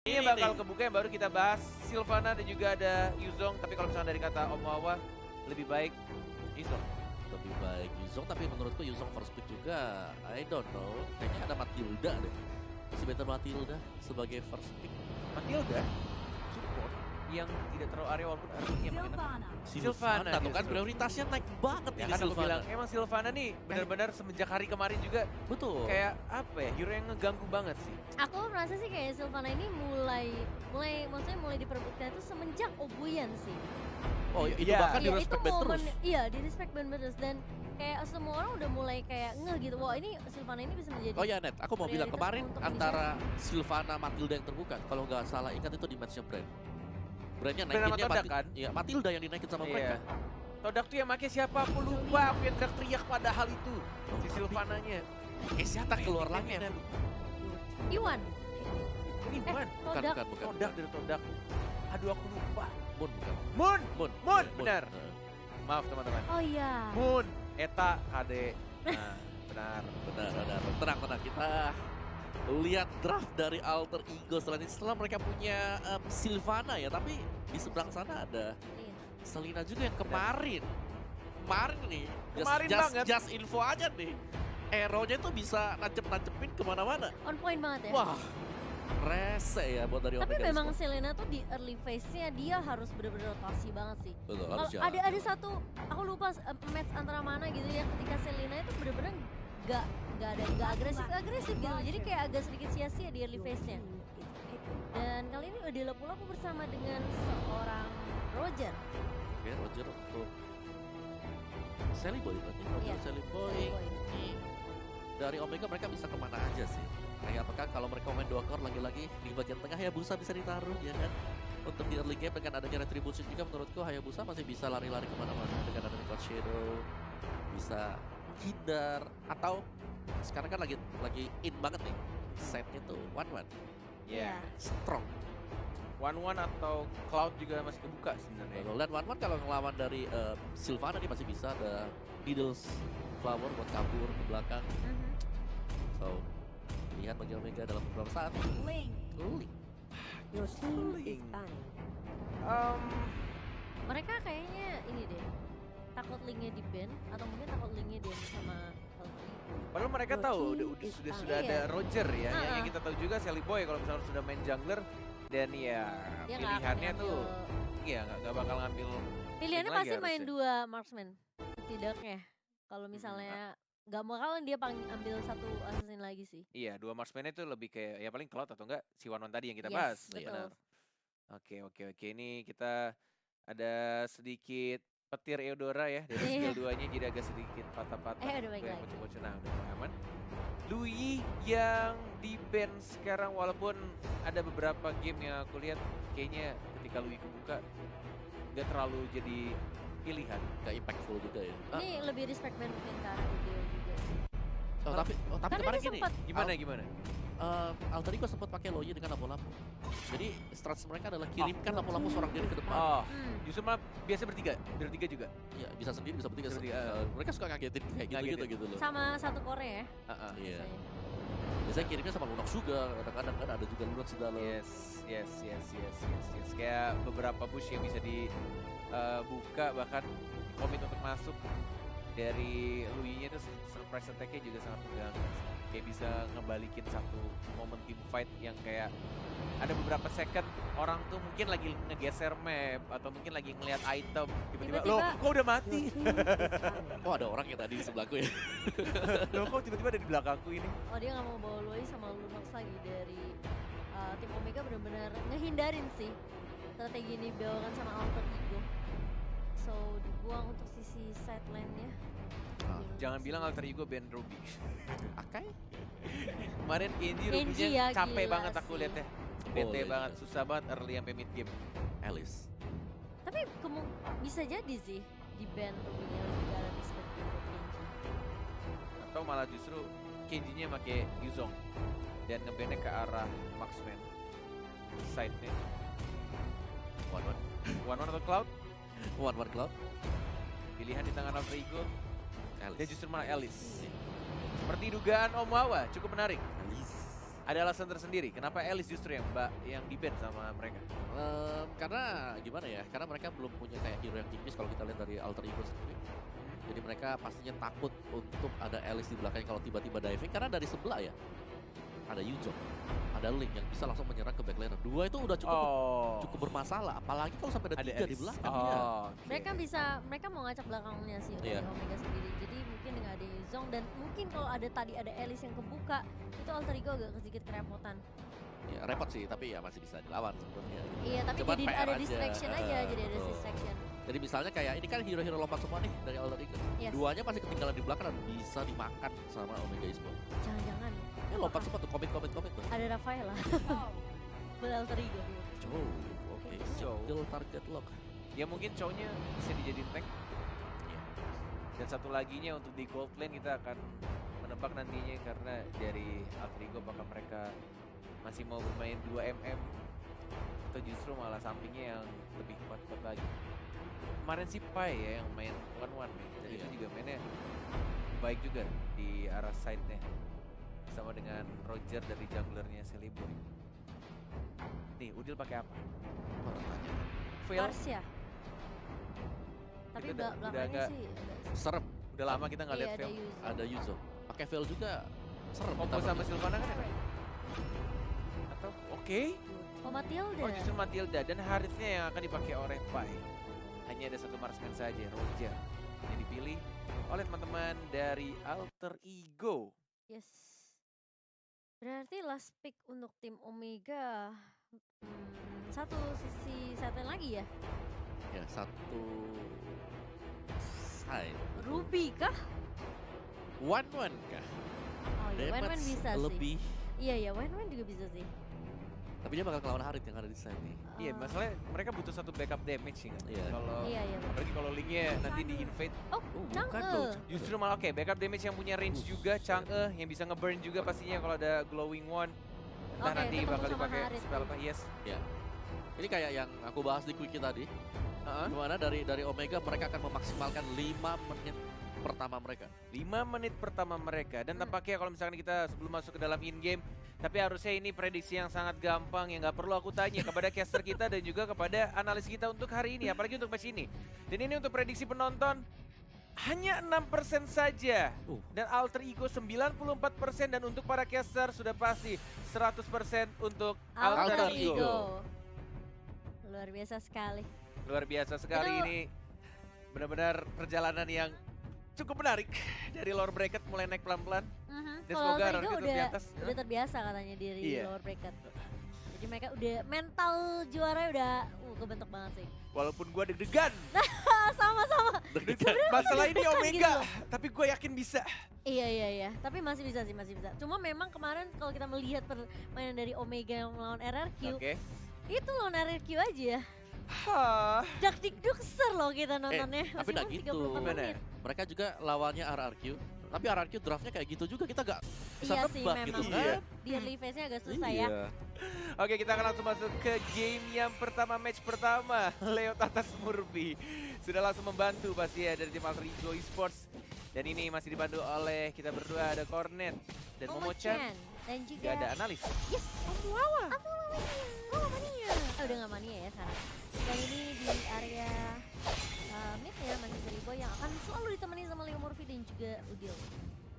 Ini bakal kebuka yang baru kita bahas Sylvana dan juga ada Yuzong. Tapi kalau misalnya dari kata Om Wawa, lebih baik Yuzong. Lebih baik Yuzong, tapi menurutku Yuzong first pick juga, I don't know. Kayaknya ada Matilda deh. Masih better Matilda sebagai first pick. Matilda, support yang tidak terlalu area walaupun artinya mengenai Sylvana tuh kan prioritasnya naik banget ya ini kan aku Sylvana. bilang, emang Sylvana nih benar-benar semenjak hari kemarin juga Betul. kayak apa ya, hero yang ngeganggu banget sih. Aku merasa sih kayak Sylvana ini mulai diperebutkan itu semenjak Obuyan sih. Oh itu Iya. bahkan di Iya, respect itu band momen, terus. iya di respect band terus dan kayak semua orang udah mulai kayak ngeh gitu. Wah ini Sylvana ini bisa menjadi Oh ya Net, aku mau bilang prioritas kemarin untuk antara Sylvana Matilda yang terbuka, kalau nggak salah ingat itu di matchnya Brand. Brandnya Brand sama naikinnya Todak kan? Iya, Matilda yang dinaikin sama mereka. Iya. Todak tuh yang make siapa aku lupa, aku yang teriak pada hal itu. Si Sylvananya. Siata keluar lagi Net. Iwan. Ini bukan. Todak. Bukan. Todak dari Todak. Aduh aku lupa. Moon bukan. Moon. Moon. Moon, benar. Nah, Maaf teman-teman. Oh iya. Moon, Eta, KD. Nah, benar. benar. Tenang. Kita lihat draft dari Alter Ego setelah mereka punya Sylvana ya, tapi di seberang sana ada Iya. Selina juga yang kemarin nih, Kemarin banget. just info aja nih, hero-nya itu bisa nancep-nancepin kemana-mana. On point banget ya. Wah, rese ya buat dari Tapi Omega memang Esports. Selena tuh di early phase-nya dia harus bener-bener rotasi banget sih. Betul, Kalau harus jalan. ada satu, aku lupa match antara mana gitu ya ketika Selena itu bener-bener gak agresif gitu. Jadi kayak agak sedikit sia-sia di early phase-nya. Dan kali ini Udila pula aku bersama dengan seorang Roger. Oke, Roger untuk Sally Boy berarti. Roger Iya, Sally Boy. Ini dari Omega mereka bisa kemana aja sih? Kayak apakah kalau mereka main 2 core lagi-lagi di bagian tengah Hayabusa bisa ditaruh ya kan? Untuk di early game dengan adanya Retribution juga menurutku Hayabusa masih bisa lari-lari kemana-mana dengan adanya Cloud Shadow, bisa hindar atau sekarang kan lagi in banget nih setnya tuh 1-1 Iya. strong. 1-1 atau Cloud juga masih kebuka sebenarnya. Dan 1-1 kalau ngelawan dari Sylvana dia masih bisa ada Needles Flower buat kabur ke belakang. So lihat bagi Omega dalam beberapa saat. Link. Your team is Link. banned. Mereka kayaknya ini deh, takut linknya di ban atau mungkin takut linknya dia sama Alter Ego. Padahal mereka Your tahu team udah is sudah banned. ada Roger ya, Ah, yang kita tahu juga Sally Boy kalau misalnya sudah main jungler dan ya Dia nggak akan pilihannya tuh ngambil- iya nggak bakal ngambil pilihannya lagi pasti main harusnya. 2 marksman setidaknya. Kalau misalnya nggak bakalan dia ambil satu assassin lagi sih. Iya, 2 marksman itu lebih kayak ya paling Cloud atau enggak si Wanwan tadi yang kita Yes, bahas. betul. Benar. Oke. Ini kita ada sedikit petir Eudora ya dari Iya. skill 2-nya jadi agak sedikit patah-patah. Udah baik Gue yang lagi. bocor-bocor, nah udah mulai aman. Louis yang di ban sekarang walaupun ada beberapa game yang aku lihat kayaknya ketika Louis kebuka nggak terlalu jadi pilihan. Gak impactful juga ya. Ini lebih respect band mungkin ke arah Udil juga sih. Tapi Karena kemarin dia gini, sempat Gimana? Alter Ego sempat pakai Loyi dengan lampu-lampu. Jadi strategi mereka adalah kirimkan lampu-lampu seorang diri ke depan. Oh, Hmm. justru malah biasa bertiga juga. Ya, bisa sendiri, bisa bertiga. Bisa bertiga, Mereka suka ngagetin kayak Ngagetin. gitu loh. Sama satu Korea ya. Heeh. Iya. biasanya. Biasanya kirimnya sama Lunox juga, kadang-kadang kan ada juga Lunox di dalam. Yes. Kayak beberapa push yang bisa dibuka bahkan komit untuk masuk dari Louis-nya itu surprise attack-nya juga sangat mengganggu. Kayak bisa ngebalikin satu momen team fight yang kayak ada beberapa second orang tuh mungkin lagi ngegeser map atau mungkin lagi ngelihat item tiba-tiba loh Tiba-tiba- kok udah mati. Your team is banned. Oh ada orang yang tadi di sebelahku ya. Loh kok tiba-tiba ada di belakangku ini. Oh dia nggak mau bawa Loi sama Lunox lagi dari tim Omega benar-benar ngehindarin sih strategi ini dibawakan sama Alter Ego. So dibuang untuk sisi side lane-nya. Jangan bilang alter ego Ben Ruby. Akai? Kemarin Kenji Kenji Ruby-nya ya, capek gila banget aku sih. liatnya. Bete iya. banget, susah banget early sampai mid game. Alice. Tapi bisa jadi sih di band Ruby-nya lebih ke arah respect untuk Kenji. Atau malah justru Kenji-nya pakai Yuzong dan ngebandnya ke arah marksman side-nya. One atau Cloud, One Cloud. pilihan di tangan alter ego Alice. dan justru malah Alice. Seperti dugaan Om Wawa, cukup menarik. Alice. Ada alasan tersendiri kenapa Alice justru yang di-ban sama mereka? Karena gimana ya? Karena mereka belum punya kayak hero yang tipis kalau kita lihat dari Alter Ego sendiri. Jadi mereka pastinya takut untuk ada Alice di belakangnya kalau tiba-tiba diving karena dari sebelah ya. Ada Yujo, ada Link yang bisa langsung menyerang ke backliner. Dua itu udah cukup bermasalah, apalagi kalau sampai ada tiga di Alice. belakang. Iya. Oke. Mereka mau ngacak belakangnya sih Iya. dari Omega sendiri. Jadi mungkin dengan ada Yuzong dan mungkin kalau tadi ada Alice yang kebuka, itu Alter Ego agak sedikit kerepotan. Ya repot sih, tapi ya masih bisa dilawan sebenarnya. Iya, tapi Cuman jadi PR ada aja. distraction aja, jadi ada Betul. distraction. Jadi misalnya kayak ini kan hero-hero lompat semua nih dari Alter Ego. Yes. Duanya pasti ketinggalan di belakang dan bisa dimakan sama Omega Esports. Jangan-jangan Ya lompat semua tuh, komit tuh. ada Rafaela. Buat Alter Ego. Jauh, oke. Jauh. Single target lock. Ya mungkin cowoknya bisa dijadiin tank. Iya. Dan satu laginya untuk di gold lane kita akan menebak nantinya karena dari Alter Ego apakah mereka masih mau bermain 2 atau justru malah sampingnya yang lebih kuat-kuat lagi. Kemarin si Pai ya yang main 1-1 nih, dan Iya. itu juga mainnya baik juga di arah side-nya. Sama dengan Roger dari junglernya Celeboy. Nih, Udil pakai apa? Baru tanya. Veil, Marcia. Tapi Itu udah belakangnya agak sih Serem, udah lama kita nggak iya, lihat ada Veil. Yuzo. ada Yuzo. Pakai Veil juga serem. Combo ditambah sama Yuzo. Sylvana kan ada? Atau oke? Oh, Matilda. Oh justru Matilda dan harusnya yang akan dipakai oleh Pai. Hanya ada satu marksman saja, Roger. Yang dipilih oleh teman-teman dari Alter Ego. Yes. Berarti last pick untuk tim Omega. Satu sisi satu lagi ya. Ya satu side. Ruby kah? 1-1 kah? Oh iya, Wen Damage bisa lebih. sih. Iya iya, Wen juga bisa sih. Tapi dia bakal ngelawan Harit yang ada di side nih. Iya, Oh. masalahnya mereka butuh satu backup damage sih kan. Iya. Kalau Iya iya. betul. apalagi kalau linknya nanti di invade, Oh, bukan Chang'e. dong. justru malah oke backup damage yang punya range juga, Chang'e yang bisa ngeburn juga pastinya kalau ada glowing one. Entah Oke, nanti ketemu bakal sama dipakai Harit. spell apa? Yes. Ini kayak yang aku bahas di quickie tadi. Heeh. Dimana dari Omega mereka akan memaksimalkan 5 menit pertama mereka. 5 menit pertama mereka dan tampaknya kalau misalkan kita sebelum masuk ke dalam in game, tapi harusnya ini prediksi yang sangat gampang yang nggak perlu aku tanya kepada caster kita dan juga kepada analis kita untuk hari ini, apalagi untuk match ini. Dan ini untuk prediksi penonton hanya 6% saja dan Alter Ego 94% dan untuk para caster sudah pasti 100% untuk Alter, Alter Ego. Ego. Luar biasa sekali. Luar biasa sekali Itu- ini, benar-benar perjalanan yang cukup menarik dari lower bracket mulai naik pelan-pelan. Dan Kalau semoga Alter Rarky Ego tetap di atas. udah terbiasa katanya di Iya. lower bracket. Jadi mereka udah mental juara udah kebentuk banget sih. Walaupun gua deg-degan, Sama-sama. masalah ini deg-degan Omega, gitu tapi gue yakin bisa. Iya. Tapi masih bisa sih, masih bisa. Cuma memang kemarin kalau kita melihat permainan dari Omega yang melawan RRQ, Oke. itu lawan RRQ aja ya. Hah. Dak-dik-dukser loh kita nontonnya. tapi nggak Meskipun gitu. 34 Gimana? menit. Mereka juga lawannya RRQ. Tapi RRQ draftnya kayak gitu juga, kita gak bisa Iya sih tebak memang. gitu Iya. kan. Di early phase-nya agak susah ya. Iya. Oke, kita akan langsung masuk ke game yang pertama, match pertama. Leo Tatas Murphy sudah langsung membantu pasti ya dari tim Alter Ego Esports. Dan ini masih dibantu oleh kita berdua, ada Cornet dan Momo-chan. Dan Juga juga ada analis. yes, Amuawa. Oh, mania. Oh, udah gak mania ya sekarang. Dan ini di area mid ya, masih Celeboy yang akan selalu ditemani sama Leo Murphy dan juga Udil.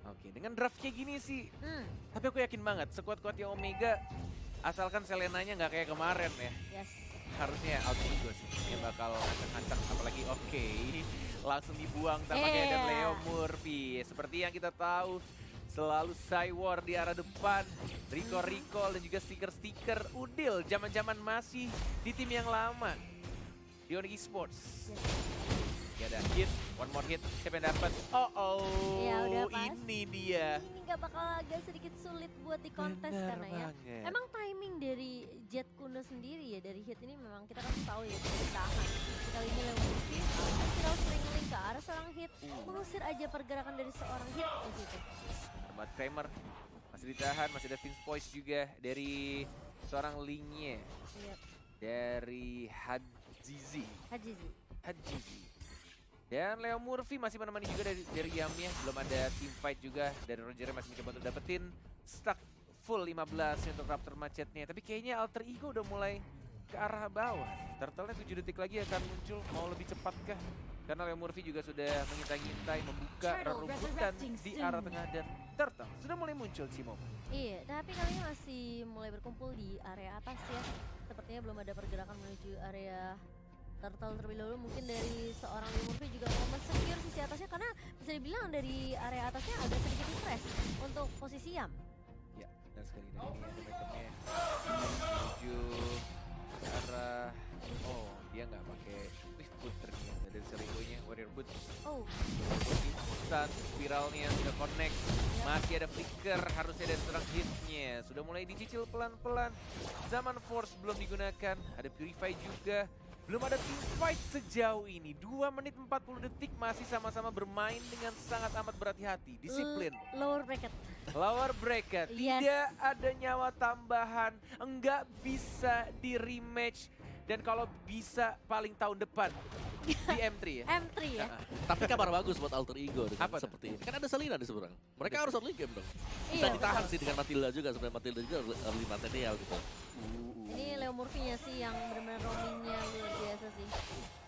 Oke, dengan draft kayak gini sih, Hmm, tapi aku yakin banget sekuat-kuatnya Omega, asalkan Selenanya nggak kayak kemarin ya. yes. Harusnya Alter Ego sih yang bakal ngacak-ngacak, apalagi oke langsung dibuang tampaknya dan Leo Murphy. Seperti yang kita tahu, selalu Cywar di arah depan, recall dan juga stiker-stiker Udil zaman-zaman masih di tim yang lama di Onyx Esports. Yes. Gak ada hit, one more hit, siapa yang dapat? Ya, udah pas. Ini dia. Ini gak bakal agak sedikit sulit buat di kontes Benar karena ya. banget. Emang timing dari Jet Kuno sendiri ya, dari hit ini memang kita kan tahu ya bisa ditahan. Kali ini Leo Murphy viral sering link ke arah seorang hit, mengusir aja pergerakan dari seorang hit di situ. Hemat Kramer masih ditahan, masih ada Vince Voice juga dari seorang linknya Iya, dari Hajizi. Hajizi. Dan Leo Murphy masih menemani juga dari Yamnya, belum ada team fight juga dari Roger masih mencoba untuk dapetin stack full 15 untuk Raptor Macetnya. Tapi kayaknya Alter Ego udah mulai ke arah bawah. Turtle-nya 7 detik lagi akan muncul. Mau lebih cepat kah? Karena Leo Murphy juga sudah mengintai-ngintai, membuka rerumputan di arah tengah. Dan Turtle sudah mulai muncul, Cimo. Iya, tapi kali ini masih mulai berkumpul di area atas ya. Sepertinya belum ada pergerakan menuju area Turtle terlebih dahulu. Mungkin dari seorang Leo Murphy juga mau men-secure sisi atasnya, karena bisa dibilang dari area atasnya agak sedikit stress untuk posisi Yam. Ya, dan sekali dari ini ada backup-nya menuju ke arah, oh dia nggak pakai Swift Boot ternyata dari Serionya, Warrior Boot. Oh, Instan, spiralnya sudah connect, masih ada flicker, harusnya ada serang hitnya. Sudah mulai dicicil pelan-pelan, zaman Force belum digunakan, ada Purify juga. Belum ada team fight sejauh ini. 2 menit 40 detik masih sama-sama bermain dengan sangat amat berhati-hati. Disiplin. Lower bracket. Lower bracket. Yes. Tidak ada nyawa tambahan. Enggak bisa di rematch. Dan kalau bisa paling tahun depan. Di M3 ya. M3 ya. Tapi kabar bagus buat Alter Ego dengan Apa tuh? seperti ini. Kan ada Selena di seberang. Mereka harus early game dong. Bisa Iya, ditahan sih dengan Matilda juga. Sebenarnya Matilda juga early material gitu. Ini Leo Murphy-nya sih yang benar-benar roaming-nya luar biasa sih.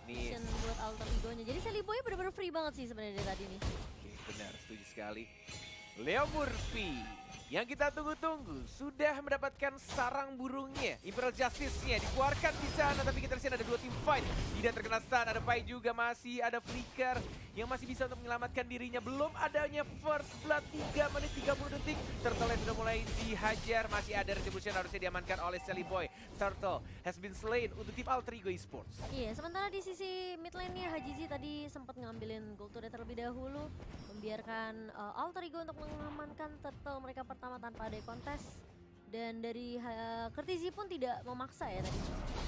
Nih, Mission buat Alter Ego-nya. Jadi Sally Boy benar-benar free banget sih sebenarnya dari tadi nih. oke, benar, setuju sekali. Leo Murphy yang kita tunggu-tunggu sudah mendapatkan sarang burungnya. Imperial Justice-nya dikeluarkan di sana, tapi kita lihat ada 2 tim fight. Tidak terkena stun, ada Pai juga, masih ada Flicker yang masih bisa untuk menyelamatkan dirinya. Belum adanya First Blood, 3 menit 30 detik. Turtle sudah mulai dihajar, masih ada Retribution harusnya diamankan oleh Sally Boy. Turtle has been slain untuk tim Alter Ego Esports. Iya, sementara di sisi mid lane-nya Hajizi tadi sempat ngambilin gold turret terlebih dahulu, membiarkan Alter Ego untuk mengamankan turtle mereka pertama tanpa ada kontes. Dan dari Kertizi pun tidak memaksa ya tadi.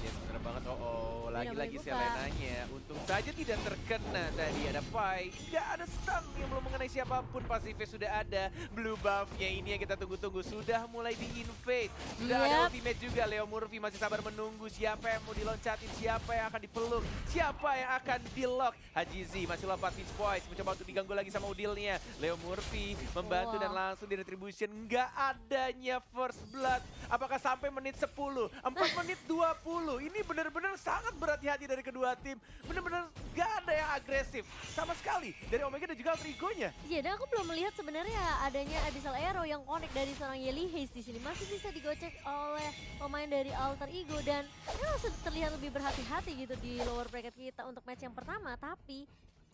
Ya bener banget, oh lagi-lagi boleh buka. Selenanya. Untung saja tidak terkena tadi, ada Pai. Tidak ada stun yang belum mengenai siapapun, pasifnya sudah ada. Blue buff-nya ini yang kita tunggu-tunggu sudah mulai di-invade. Sudah ada Yep. ultimate juga, Leo Murphy masih sabar menunggu siapa yang mau diloncatin, siapa yang akan dipeluk, siapa yang akan di-lock. Hajizi masih lompat pitch points, mencoba untuk diganggu lagi sama udilnya. Leo Murphy membantu Wow. dan langsung di retribution. Nggak adanya first blood. Apakah sampai menit 10? 4 menit 20. Ini benar-benar sangat berhati-hati dari kedua tim. Benar-benar nggak ada yang agresif sama sekali dari Omega dan juga Alter Ego-nya. Iya, dan aku belum melihat sebenarnya adanya Abyssal Arrow yang connect dari seorang Yeli Haze di sini. Masih bisa digocek oleh pemain dari Alter Ego, dan memang sudah terlihat lebih berhati-hati gitu di lower bracket kita untuk match yang pertama. Tapi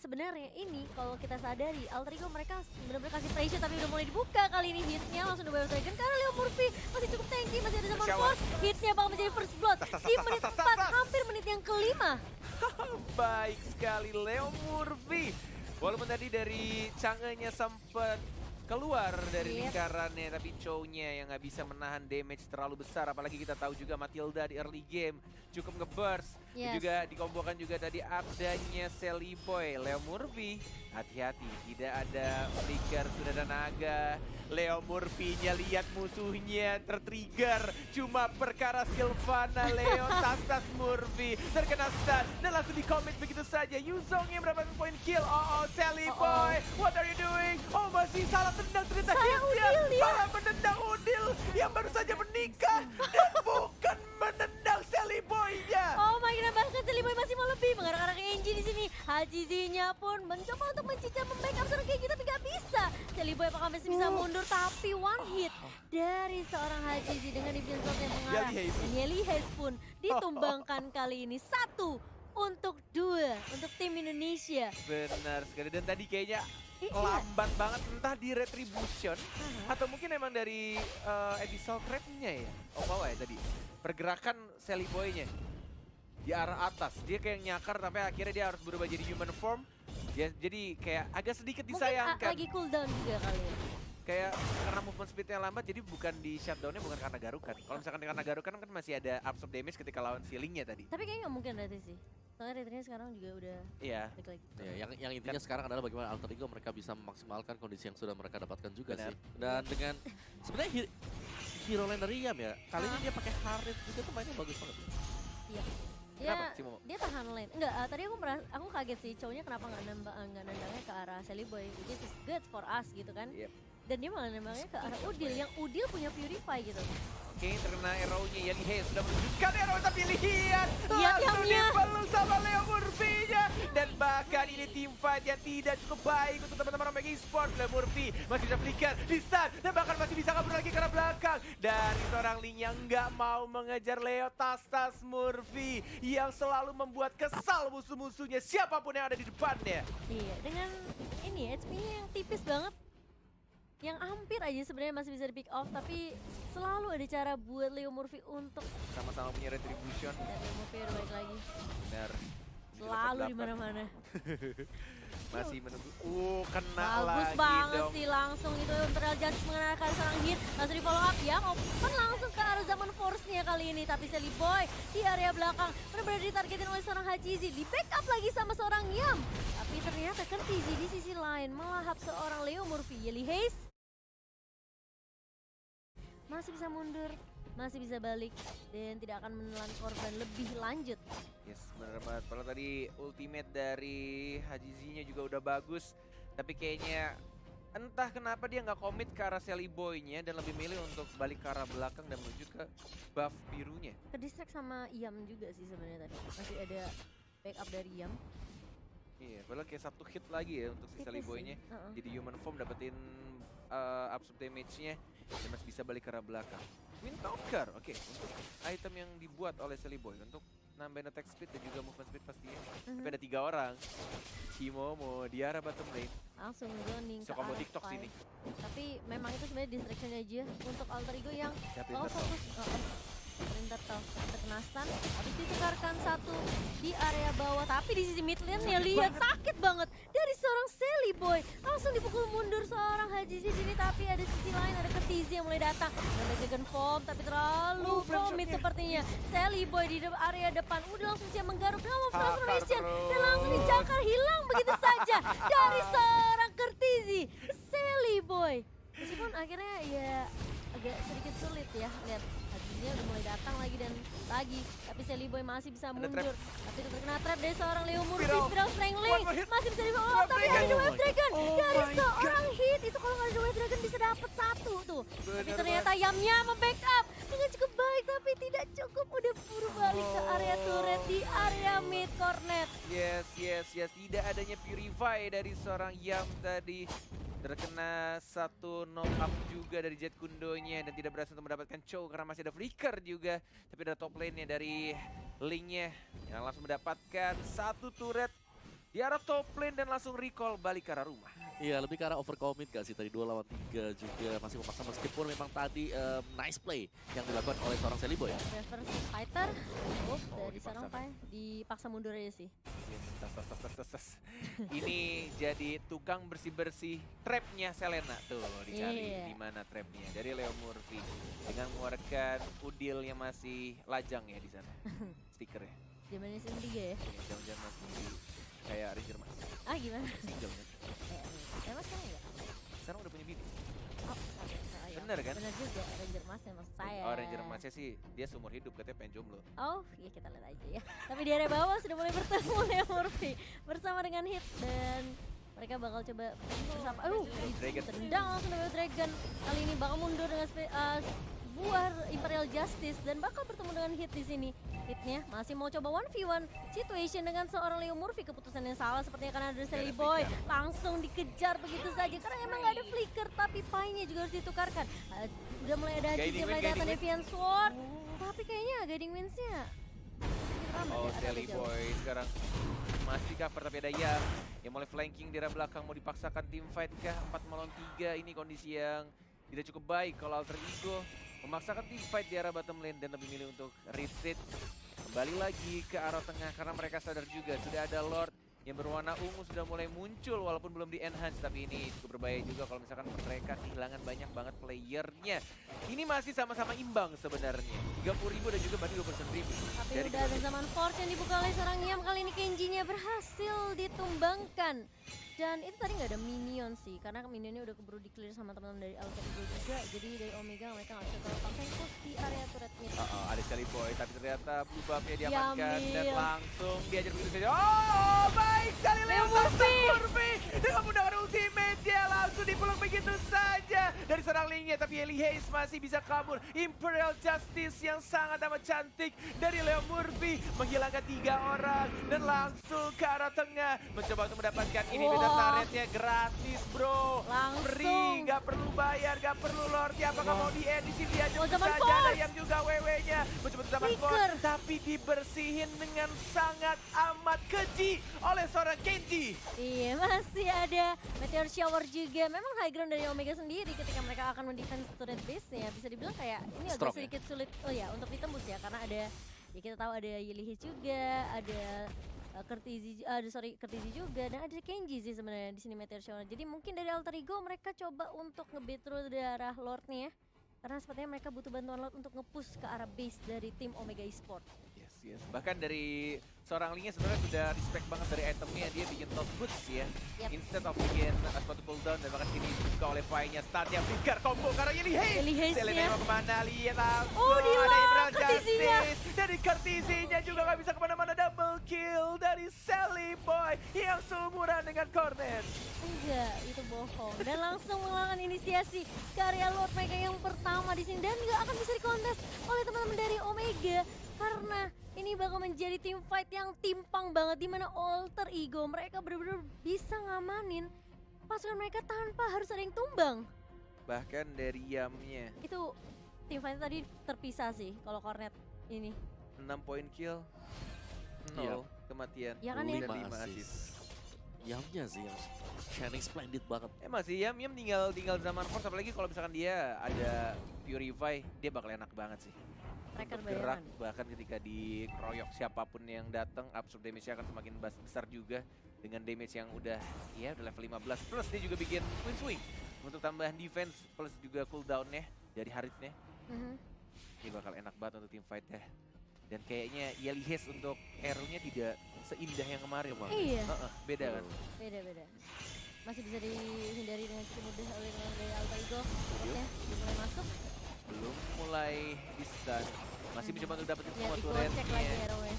sebenarnya ini kalau kita sadari Alter Ego mereka benar-benar kasih pressure, tapi udah mulai dibuka kali ini hitnya langsung di Dragon karena Leo Murphy masih cukup tanky, masih ada zaman Shower. force, hitnya bakal menjadi first blood di menit 4, hampir menit yang kelima. Baik sekali Leo Murphy. Walaupun tadi dari Chang'e-nya sempat keluar dari Yep. lingkarannya, tapi Chow-nya yang nggak bisa menahan damage terlalu besar. Apalagi kita tahu juga Matilda di early game cukup nge-burst. Dan Yes. juga dikombokan juga tadi adanya Sally Boy. Leo Murphy hati-hati, tidak ada flicker, sudah ada naga. Leo Murphy-nya lihat musuhnya tertrigger cuma perkara Sylvana. Leo tas Murphy terkena stun dan langsung di-commit begitu saja. Yuzong yang mendapatkan point kill. Oh, Sally Boy, what are you doing? Oh, masih salah tendang ternyata Salah hitnya. udil dia. Malah menendang Udil yang baru saja menikah dan bukan menendang Sally Boy-nya. Oh my god, bahkan Sally Boy masih mau lebih mengarah-arah ke Enji di sini. Hajizi-nya pun mencoba untuk mencicil membackup seorang Kenji, tapi nggak bisa. Sally Boy apakah masih bisa mundur, tapi one hit dari seorang Hajizi dengan Division Sword yang mengarah. Yeli Haze. Dan Yeli Haze pun ditumbangkan kali ini. 1 untuk 2 untuk tim Indonesia. Benar sekali, dan tadi kayaknya Iya. lambat banget entah di retribution atau mungkin emang dari Abyssal Trap-nya ya. Oh bawah ya tadi. Pergerakan Sally Boy-nya di arah atas. Dia kayak nyakar tapi akhirnya dia harus berubah jadi human form. Jadi kayak agak sedikit Mungkin disayangkan. lagi cooldown juga kali ya. Kayak karena movement speed-nya lambat, jadi bukan di shutdown-nya bukan karena garukan. Kalau misalkan karena garukan kan masih ada absorb damage ketika lawan ceilingnya tadi. Tapi kayaknya nggak mungkin berarti sih. Soalnya retry-nya sekarang juga udah Iya. balik lagi. Ya, yang intinya sekarang adalah bagaimana Alter Ego mereka bisa memaksimalkan kondisi yang sudah mereka dapatkan juga Benar. sih. Dan dengan sebenarnya hero lane dari Yam ya, kali ini dia pakai Harith juga tuh mainnya bagus banget. Iya. Kenapa, Cimo? Dia tahan lane. Enggak, tadi aku kaget sih Chow-nya kenapa nggak nendangnya ke arah Sally Boy, which is good for us gitu kan. Yep. dan dia malah nembaknya ke arah Udil yang Udil punya Purify gitu. Oke, terkena arrow-nya Yali Hayes sudah menunjukkan arrow tapi lihat Lihat langsung yamnya. dipeluk sama Leo Murphy-nya dan bahkan ini team fight yang tidak cukup baik untuk teman-teman Omega Esports. Leo Murphy masih bisa flicker di stun dan bahkan masih bisa kabur lagi ke arah belakang dari seorang Ling yang nggak mau mengejar Leo. Tas Murphy yang selalu membuat kesal musuh-musuhnya siapapun yang ada di depannya. Iya, dengan ini HP-nya yang tipis banget. Yang hampir aja sebenarnya masih bisa di pick off, tapi selalu ada cara buat Leo Murphy untuk Sama-sama punya retribution. dan Leo Murphy udah balik lagi. Benar. Selalu di mana-mana. Masih menunggu. Kena Bagus lagi banget dong. sih langsung itu Imperial Justice mengenalkan seorang hit. Langsung di follow up ya, open langsung ke arah zaman force-nya kali ini. Tapi Sally Boy di area belakang benar-benar ditargetin oleh seorang Hajizi. Di backup lagi sama seorang Yam. Tapi ternyata Kertizi di sisi lain melahap seorang Leo Murphy. Yeli Hayes masih bisa mundur, masih bisa balik, dan tidak akan menelan korban lebih lanjut. Yes, bener banget. Kalau tadi ultimate dari Hajizi-nya juga udah bagus, tapi kayaknya entah kenapa dia nggak komit ke arah Sally Boy-nya dan lebih milih untuk balik ke arah belakang dan menuju ke buff birunya. Ke distract sama Yam juga sih sebenarnya tadi. Masih ada backup dari Yam. Iya, padahal kayak satu hit lagi ya untuk si Sally Tipis Boy-nya. sih, heeh. Jadi human form dapetin absorb damage-nya dan masih bisa balik ke arah belakang. Windtalker, oke, untuk item yang dibuat oleh Sally Boy untuk nambahin attack speed dan juga movement speed pastinya. Tapi ada 3 orang. Cimomo di arah bottom lane. Langsung zoning So ke combo arah TikTok fight. sini. Tapi memang itu sebenarnya distraction aja untuk alter ego yang Siapin oh turtle. fokus Turtle terkena stun. Habis ditukarkan satu di area bawah, tapi di sisi mid lane-nya lihat sakit banget dari seorang Sally Boy. Langsung dipukul mundur seorang Hajizi sini, tapi ada sisi lain, ada Kertizi yang mulai datang. Ada Dragon Form tapi terlalu komit sepertinya. Sally Boy di area depan udah langsung siap menggaruk dengan move transformation dan langsung dicakar hilang begitu saja dari seorang Kertizi. Sally Boy. Meskipun akhirnya ya agak sedikit sulit ya lihat Hajinya udah mulai datang lagi dan lagi, tapi Sally Boy masih bisa mundur. Tapi itu terkena trap dari seorang Leo Murphy. Spiral Strangling masih bisa di follow up, tapi ada The Wave Dragon dari seorang hit. Itu kalau nggak ada The Wave Dragon bisa dapat satu tuh. Tapi ternyata Yamnya membackup dengan cukup baik, tapi tidak cukup. Udah buru balik ke area turret di area mid cornet. Yes. Tidak adanya Purify dari seorang Yam tadi. Terkena satu knock up juga dari Jet Kundonya dan tidak berhasil untuk mendapatkan chow karena masih ada flicker juga. Tapi ada top lane-nya dari Ling-nya yang langsung mendapatkan satu turret di arah top lane dan langsung recall balik ke arah rumah. Iya, lebih ke arah overcommit gak sih? Tadi 2 lawan 3 juga masih memaksa meskipun memang tadi nice play yang dilakukan oleh seorang Sally Boy ya. Reverse fighter, dari dipaksakan. seorang Pai dipaksa mundur aja sih. Yes, tas. Ini jadi tukang bersih-bersih trapnya Selena tuh dicari Iya. di mana trapnya dari Leo Murphy dengan mengeluarkan Udil yang masih lajang ya di sana stiker ya. Zamannya season 3 ya. Jangan-jangan masih kayak Ranger Mas. Ah gimana? Single kan? Emang sekarang enggak? Sekarang udah punya bini. Oh, iya. Bener kan? Bener juga, Ranger Mas ya maksud saya. Oh Ranger Masnya sih dia seumur hidup katanya pengen jomblo. Oh, ya kita lihat aja ya. Tapi di area bawah sudah mulai bertemu Leo Murphy bersama dengan Hit dan mereka bakal coba bersama. Dragon. Tendang langsung dari Dragon. Kali ini bakal mundur dengan buah Imperial Justice dan bakal bertemu dengan Hit di sini. Hitnya masih mau coba 1v1 situation dengan seorang Leo Murphy. Keputusan yang salah sepertinya karena ada Sally Boy. Langsung dikejar begitu saja karena emang gak ada flicker, tapi Pai-nya juga harus ditukarkan. Udah mulai ada Guiding mulai Wind, datang Guiding Deviant Sword. Tapi kayaknya Guiding Winds-nya Oh Sally Boy sekarang masih cover tapi ada yang mulai flanking di arah belakang mau dipaksakan team fight kah 4 melawan 3. Ini kondisi yang tidak cukup baik kalau Alter Ego memaksakan team fight di arah bottom lane dan lebih milih untuk retreat kembali lagi ke arah tengah karena mereka sadar juga sudah ada Lord yang berwarna ungu sudah mulai muncul walaupun belum di enhance, tapi ini cukup berbahaya juga kalau misalkan mereka kehilangan banyak banget playernya. Ini masih sama-sama imbang sebenarnya, 30.000 dan juga banding 20.000. Tapi udah ada zaman Force yang dibuka oleh seorang Yam. Kali ini Kenji-nya berhasil ditumbangkan. Dan itu tadi nggak ada minion sih, karena minionnya udah keburu di-clear sama teman-teman dari Alter Ego juga. Jadi dari Omega mereka nggak bisa telepon fokus di area turret mid. Ada Sally Boy, tapi ternyata blue buff-nya diamankan dan Yamil. langsung diajar begitu saja. Oh, baik sekali Leo Murphy. Murphy dengan menggunakan ultimate dia langsung langsung dipeluk begitu saja dari seorang Lingye, tapi Eli Hayes masih bisa kabur. Imperial Justice yang sangat amat cantik dari Leo Murphy menghilangkan 3 orang dan langsung ke arah tengah mencoba untuk mendapatkan inhibitor turretnya gratis bro. Langsung. Free, gak perlu bayar, gak perlu lordi. Apakah mau di end di sini aja Zaman saja Force. ada yang juga WW-nya mencoba untuk zaman Flicker. Force, tapi dibersihin dengan sangat amat keji oleh seorang Kenji. Iya, masih ada Meteor Shower juga. Memang high ground dari Omega sendiri ketika mereka akan mendefense turret base-nya. Bisa dibilang kayak ini agak Strong, ya? sedikit sulit. Oh ya, untuk ditembus ya. Karena ada, ya kita tahu ada Yelihis juga, ada Kertizi juga, dan ada Kenji sih sebenarnya di sini Meteor Shower. Jadi mungkin dari Alter Ego mereka coba untuk nge-beat through darah Lord nih ya. Karena sepertinya mereka butuh bantuan Lord untuk nge-push ke arah base dari tim Omega Esports. Yes. Bahkan dari seorang Lingnya sebenarnya sudah respect banget dari itemnya, dia bikin top boots ya. Yep. Instead of bikin sepatu cooldown, dan bahkan kini dibuka oleh Pai-nya startnya Flicker combo karena Yeli Yeli Hayes Selena ya. mau kemana, lihat langsung Oh, ada Dila, Emerald Kertizinya. Justice. Dari Kertizinya juga gak bisa kemana-mana, double kill dari Sally Boy yang seumuran dengan Cornet. Enggak, itu bohong. Dan langsung melakukan inisiasi karya Lord mereka yang pertama di sini, dan nggak akan bisa dikontes oleh teman-teman dari Omega karena ini bakal menjadi tim fight yang timpang banget di mana Alter Ego mereka benar-benar bisa ngamanin pasukan mereka tanpa harus ada yang tumbang. Bahkan dari Yamnya Itu tim fight tadi terpisah sih kalau Cornet ini. 6 point kill, 0 Iya. kematian, Ya kan ya? 5 5 assist. Yamnya sih yang shining splendid banget. Emang sih Yam tinggal zaman Force, apalagi kalau misalkan dia ada Purify, dia bakal enak banget sih. Tracker Untuk gerak, bayangan. bahkan ketika dikeroyok siapapun yang datang, absorb damage-nya akan semakin besar juga dengan damage yang udah level 15. Plus dia juga bikin Twin Swing untuk tambahan defense, plus juga cooldown-nya dari Harithnya. Mhm. Ini bakal enak banget untuk team fight ya. Dan kayaknya Yelihes untuk arrow-nya tidak seindah yang kemarin bang. Iya. Beda kan? Beda-beda. Masih bisa dihindari dengan cukup mudah oleh teman dari Alter Ego. Oke, mulai masuk. Belum mulai di stun. Masih mencoba untuk dapetin Ya, semua dikocek lagi turretnya. arrow-nya.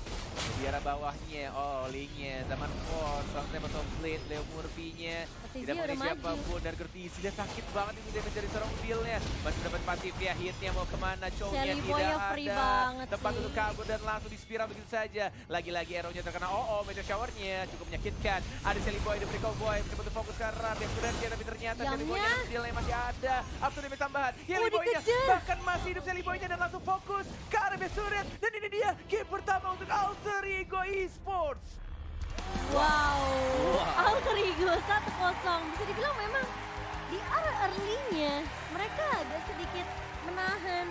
Di arah bawahnya, Linknya, Zaman Force, langsung bottom plate, Leo Murphy-nya. Kertizi Tidak udah punya maju. siapapun, dan Kertizi dia sakit banget itu damage dari seorang Udilnya. Masih dapat pasif ya, hitnya mau kemana, Chow-nya Shelly tidak Boy-nya free ada. banget Tempat sih. untuk kabur dan langsung di spiral begitu saja. Lagi-lagi arrow-nya terkena, Meteor Shower-nya cukup menyakitkan. Ada Shelly Boy, diberi Cowboy, mencoba untuk fokus ke arah yang berhenti, tapi ternyata Shelly Boy-nya Yamnya. Udilnya masih ada. After damage tambahan, Shelly Boy-nya dikejar. bahkan masih hidup Shelly Boy-nya dan langsung fokus ke arah Besuret. Dan ini dia game pertama untuk Alter Ego Esports. Wow. Alter Ego 1-0. Bisa dibilang memang di arah early-nya mereka agak sedikit menahan